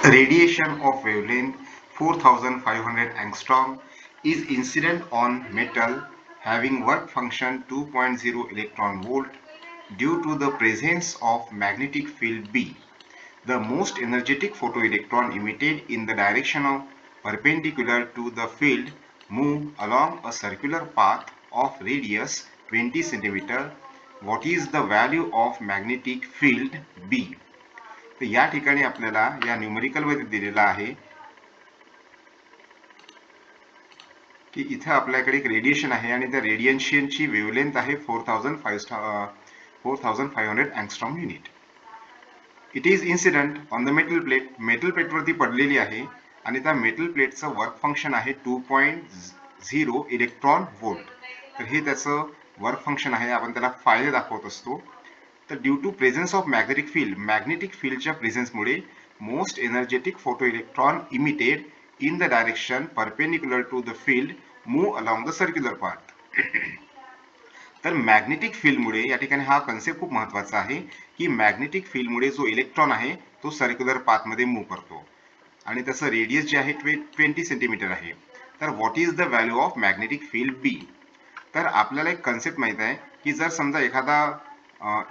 Radiation of wavelength 4500 angstrom is incident on metal having work function 2.0 electron volt due to the presence of magnetic field B. The most energetic photoelectron emitted in the direction of perpendicular to the field move along a circular path of radius 20 cm. What is the value of magnetic field B? तर या ठिकाणी आपल्याला या numerical मध्ये दिलेला आहे की इथे आपल्याकडे एक रेडिएशन आहे आणि त्या रेडिएशनची वेव्हलेंथ आहे 4500 angstrom unit. It is incident on the metal plate. Metal प्लेटवरती पडलेली आहे आणि त्या मेटल प्लेटचं वर्क फंक्शन आहे 2.0 इलेक्ट्रॉन व्होल्ट. तर हे त्याचं वर्क फंक्शन आहे. आपण त्याला फायदे दाखवत असतो. तर due to presence of magnetic फील्डच्या प्रेझेन्समुळे most energetic photo electron emitted in the direction perpendicular to the field move along the circular path. तर मॅग्नेटिक फील्डमुळे या ठिकाणी हा कन्सेप्ट खूप महत्त्वाचा आहे की मॅग्नेटिक फील्डमुळे जो इलेक्ट्रॉन आहे तो सर्क्युलर पाथमध्ये मूव्ह करतो आणि त्याचं रेडियस जे आहे 20 सेंटीमीटर आहे. तर what is the value of magnetic field B? तर आपल्याला एक कन्सेप्ट माहित आहे की जर समजा एखादा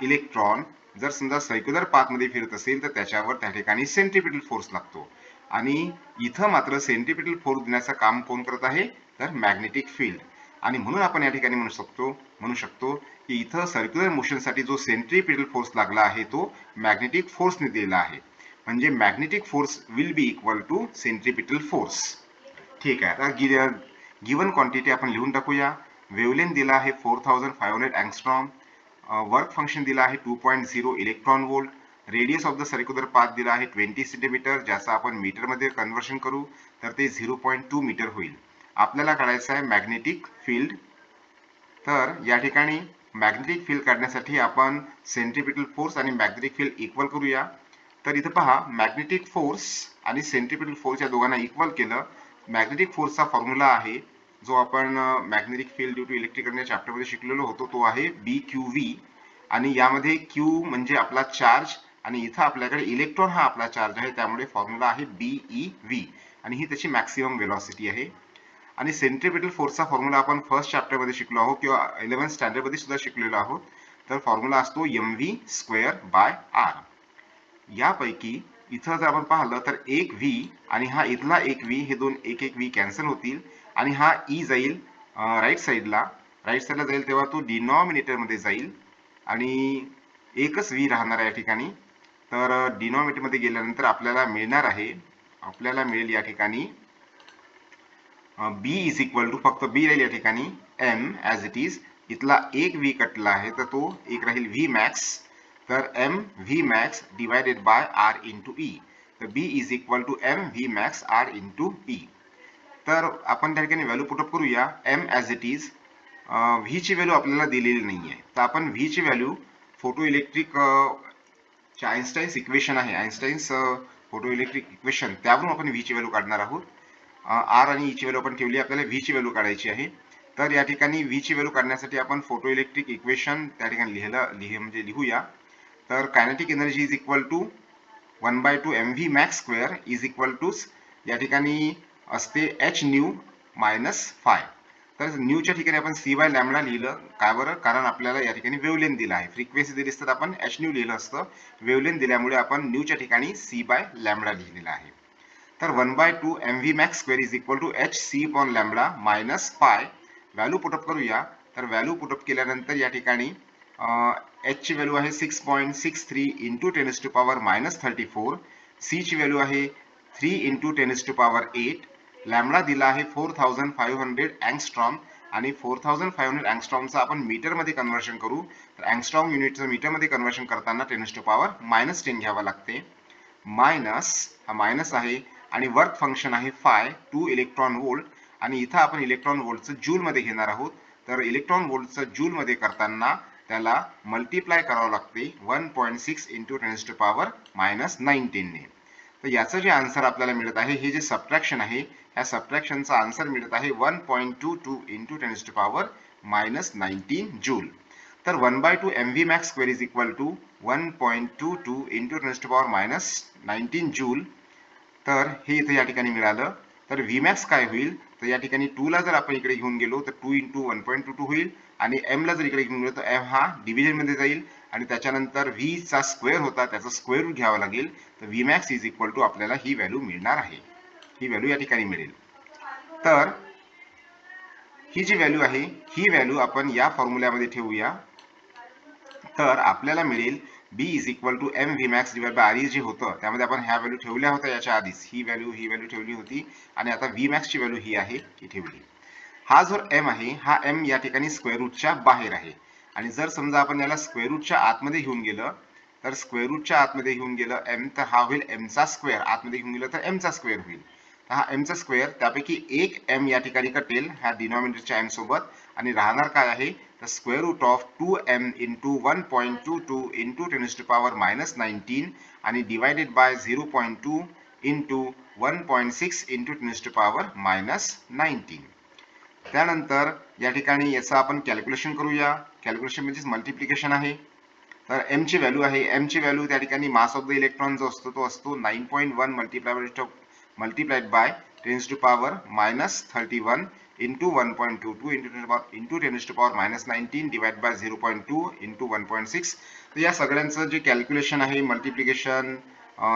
इलेक्ट्रॉन जर समजा सर्क्युलर पाथमध्ये फिरत असेल तर त्याच्यावर त्या ठिकाणी सेंट्रिपिटल फोर्स लागतो आणि इथं मात्र सेंट्रिपिटल फोर्स देण्याचं काम कोण करत आहे? तर मॅग्नेटिक फील्ड. आणि म्हणून आपण या ठिकाणी म्हणू शकतो की इथं सर्क्युलर मोशनसाठी जो सेंट्रिपिटल फोर्स लागला आहे तो मॅग्नेटिक फोर्सने दिलेला आहे. म्हणजे magnetic force will be equal to centripetal force. ठीक आहे. आता गिवन क्वांटिटी आपण लिहून टाकूया. वेव्हलेंथ दिला आहे 4500 अँगस्ट्रॉम. वर्क फंक्शन दिला आहे 2.0 electron volt. Radius of the circular path दिला आहे 20 सेंटीमीटर. ज्याचं आपण मीटरमध्ये कन्व्हर्शन करू तर ते 0.2 मीटर होईल. आपल्याला काढायचं आहे मॅग्नेटिक फील्ड. तर या ठिकाणी मॅग्नेटिक फील्ड काढण्यासाठी आपण सेंट्रिपिटल फोर्स आणि मॅग्नेटिक फील्ड इक्वल करूया. तर इथं पहा मॅग्नेटिक फोर्स आणि सेंट्रिपिटल फोर्स या दोघांना इक्वल केलं. मॅग्नेटिक फोर्सचा फॉर्म्युला आहे जो आपण magnetic field due to electrical चॅप्टरमध्ये शिकलेलो होतो तो आहे BQV. आणि यामध्ये Q म्हणजे आपला चार्ज आणि इथं आपल्याकडे इलेक्ट्रॉन हा आपला चार्ज आहे त्यामुळे फॉर्म्युला आहे BeV आणि ही त्याची मॅक्सिमम वेलॉसिटी आहे. आणि सेंट्रिपिटल फोर्सचा फॉर्म्युला आपण फर्स्ट चॅप्टर मध्ये शिकलो आहोत किंवा 11th स्टँडर्ड मध्ये सुद्धा शिकलेलो आहोत. तर फॉर्म्युला असतो mv²/r. यापैकी इथं जर आपण पाहिलं तर एक V आणि हा इथला एक V हे दोन एक V कॅन्सल होतील आणि हा E जाईल राईट साईडला जाईल तेव्हा तो डिनॉमिनेटर मध्ये जाईल आणि एकच V राहणार आहे या ठिकाणी. तर डिनॉमिनेटर मध्ये गेल्यानंतर आपल्याला मिळेल या ठिकाणी B इज इक्वल टू फक्त B राहील या ठिकाणी M ॲज इट इज. इथला एक V कटला आहे तर तो एक राहील V मॅक्स. तर M V max divided by R into E. तर B is equal to M V max R into E. तर आपण त्या ठिकाणी व्हॅल्यू पुटअप करूया. M as it is. V ची व्हॅल्यू आपल्याला दिलेली नाही आहे तर आपण V ची value photoelectric Einstein's equation आहे आइन्स्टाईन्स फोटो इलेक्ट्रिक इक्वेशन त्यावरून आपण V ची व्हॅल्यू काढणार आहोत. R आणि E ची व्हॅल्यू आपण ठेवली. आपल्याला V ची व्हॅल्यू काढायची आहे. तर या ठिकाणी V ची व्हॅल्यू काढण्यासाठी आपण फोटो इलेक्ट्रिक इक्वेशन त्या ठिकाणी लिहूया. तर kinetic energy is equal to 1/2 mv max square is equal to या ठिकाणी असते h न्यू मायनस फाय. तर न्यूच्या ठिकाणी आपण c/λ लिहिलं. काय बरं? कारण आपल्याला या ठिकाणी वेव्हलेंथ दिला आहे. फ्रिक्वेन्सी दिली असतं आपण h न्यू लिहिलं असतं. वेव्हलेंथ दिल्यामुळे आपण न्यूच्या ठिकाणी c/λ लिहिलेलं आहे. तर 1/2 mv max square is equal to hc/λ minus phi. Value put up करूया. तर व्हॅल्यू पुटअप केल्यानंतर या ठिकाणी h ची व्हॅल्यू आहे 6.63 इंटू 10⁻−34. c ची व्हॅल्यू आहे 3 इंटू 10⁸. लॅम्बडा दिला आहे 4500 अँगस्ट्रॉम आणि 4500 अँगस्ट्रॉमचं आपण मीटरमध्ये कन्व्हर्शन करू. तर अँगस्ट्रॉम युनिटचं मीटरमध्ये कन्व्हर्शन करताना 10⁻−10 घ्यावं लागते. मायनस हा मायनस आहे आणि वर्क फंक्शन आहे फाय 2 इलेक्ट्रॉन वोल्ट आणि इथं आपण इलेक्ट्रॉन वोल्टचं जूल मध्ये घेणार आहोत. तर इलेक्ट्रॉन वोल्टचं जूल मध्ये करताना त्याला मल्टिप्लाय करावं लागते 1.6 इंटू 10⁻−19 ने. तर याचं जे आन्सर आपल्याला मिळत आहे हे जे सबट्रॅक्शन आहे या सबट्रॅक्शनचा आन्सर मिळत आहे 1.22 इंटू 10⁻−19 जूल. तर 1/2 mv max square is equal to 1.22 into 10⁻−19 joule. तर हे इथे या ठिकाणी मिळालं. तर Vmax काय होईल, तर या ठिकाणी 2 ला जर आपण इकडे घेऊन गेलो तर 2 × 1.22 होईल आणि m ला जर इकडे घेऊन गेलो तर m हा डिव्हिजन मध्ये जाईल आणि त्याच्यानंतर v चा स्क्वेअर होता त्याचा स्क्वेअर रूट घ्यावा लागेल. तर Vmax आपल्याला ही व्हॅल्यू मिळणार आहे. ही व्हॅल्यू या ठिकाणी मिळेल. तर ही जी व्हॅल्यू आहे ही व्हॅल्यू आपण या फॉर्म्युल्यामध्ये ठेवूया. तर आपल्याला मिळेल b m Vmax r जे होतं त्यामध्ये आपण ह्या व्हॅल्यू ठेवल्या होत्या याच्या आधीच. ही व्हॅल्यू ठेवली होती आणि आता Vmax ची व्हॅल्यू ही आहे ही ठेवली. हा जो m आहे हा m या ठिकाणी स्क्वेअर रूटच्या बाहेर आहे आणि जर समजा आपण याला स्क्वेअर रूटच्या आतमध्ये घेऊन गेलं तर स्क्वेअर रूटच्या आतमध्ये घेऊन गेलं m तर हा होईल m चा स्क्वेअर. आतमध्ये घेऊन गेलं तर m चा स्क्वेअर होईल. हा m चा स्क्वेअर त्यापैकी एक m या ठिकाणी कटेल ह्या डिनॉमिनेटरच्या m सोबत आणि राहणार काय आहे तर स्क्वेअर रूट ऑफ 2m × 1.22 × 10⁻19 आणि डिवायडेड बाय 0.2 × 1.6 × 10⁻19. त्यानंतर या ठिकाणी याचं आपण कॅल्क्युलेशन करूया. कॅल्क्युलेशन म्हणजे मल्टिप्लिकेशन आहे. तर m ची व्हॅल्यू आहे m ची व्हॅल्यू त्या ठिकाणी मास ऑफ द इलेक्ट्रॉन जो असतो तो असतो 9.1 मल्टिप्लाइड बाय 10⁻³ -31 × 1.22 × 10⁻19 डिवाइड बाय 0.2 × 1.6. तर या सगळ्यांचं जे कॅल्क्युलेशन आहे मल्टिप्लिकेशन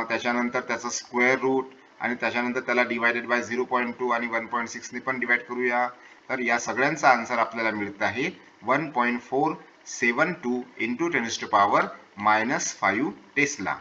त्याच्यानंतर त्याचं स्क्वेअर रूट आणि त्याच्यानंतर त्याला डिवाइडेड बाय 0.2 आणि 1.6 ने पण डिवाइड करूया. तर या सगळ्यांचा आन्सर आपल्याला मिळत आहे 1.472 × 10⁻⁻5 टेस्ला.